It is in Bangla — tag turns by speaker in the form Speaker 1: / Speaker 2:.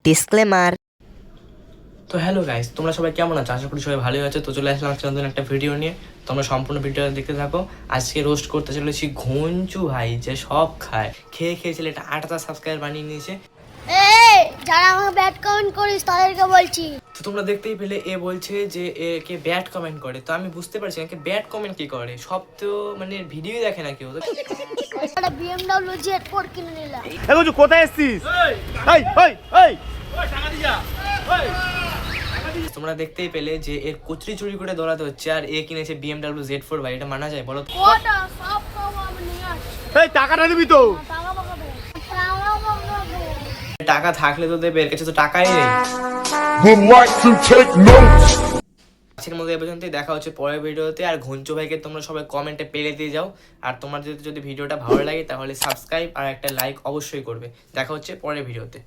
Speaker 1: ডিসক্লেমার।
Speaker 2: তো হ্যালো গাইস, তোমরা সবাই কেমন আছো? আশা করি সবাই ভালোই আছো। তো চলে আসলাম আজকে নতুন একটা ভিডিও নিয়ে। তোমরা সম্পূর্ণ ভিডিওটা দেখতে থাকো। আজকে রোস্ট করতে চলেছি ঘঞ্চু ভাই, যে সব খায়, খেয়ে খেয়ে ছেলেটা 8,000 সাবস্ক্রাইবার বানিয়ে নিয়েছে।
Speaker 3: এই যারা আমাকে ব্যাড কমেন্ট করিস তাদেরকে বলছি।
Speaker 2: তো তোমরা দেখতেই পেলে এ বলছে যে একে ব্যাড কমেন্ট করে। তো আমি বুঝতে পারছি না, একে ব্যাড কমেন্ট কি করে। সব তো মানে ভিডিওই দেখে না কেউ।
Speaker 3: একটা BMW Z4 কিনে নিলাম।
Speaker 4: এখন কোথায় এসছিস? এই এই এই
Speaker 2: তোমরা দেখতেই পেলে যে এর কচুরি চুরি করে দৌড়াতে হচ্ছে, আর এ কিনেছে BMW Z4 ভাই। এটা মানা যায় বলো?
Speaker 3: কটা সব খাবো আমি নিয়ে আসছি।
Speaker 4: এই টাকাটা দিবি তো?
Speaker 3: টাকা পাকাবে টাকা পাকাবে।
Speaker 2: টাকা থাকলে তো দেবে, এর কাছে তো টাকাই নেই।
Speaker 5: would like to take notes.
Speaker 2: আজকের মধ্যে এ পর্যন্তই। দেখা হচ্ছে পরের ভিডিওতে। আর ঘঞ্চু ভাইকে তোমরা সবাই কমেন্টে পেলে দিয়ে যাও। আর তোমার যদি ভিডিওটা ভালো লাগে তাহলে সাবস্ক্রাইব আর একটা লাইক অবশ্যই করবে। দেখা হচ্ছে পরের ভিডিওতে।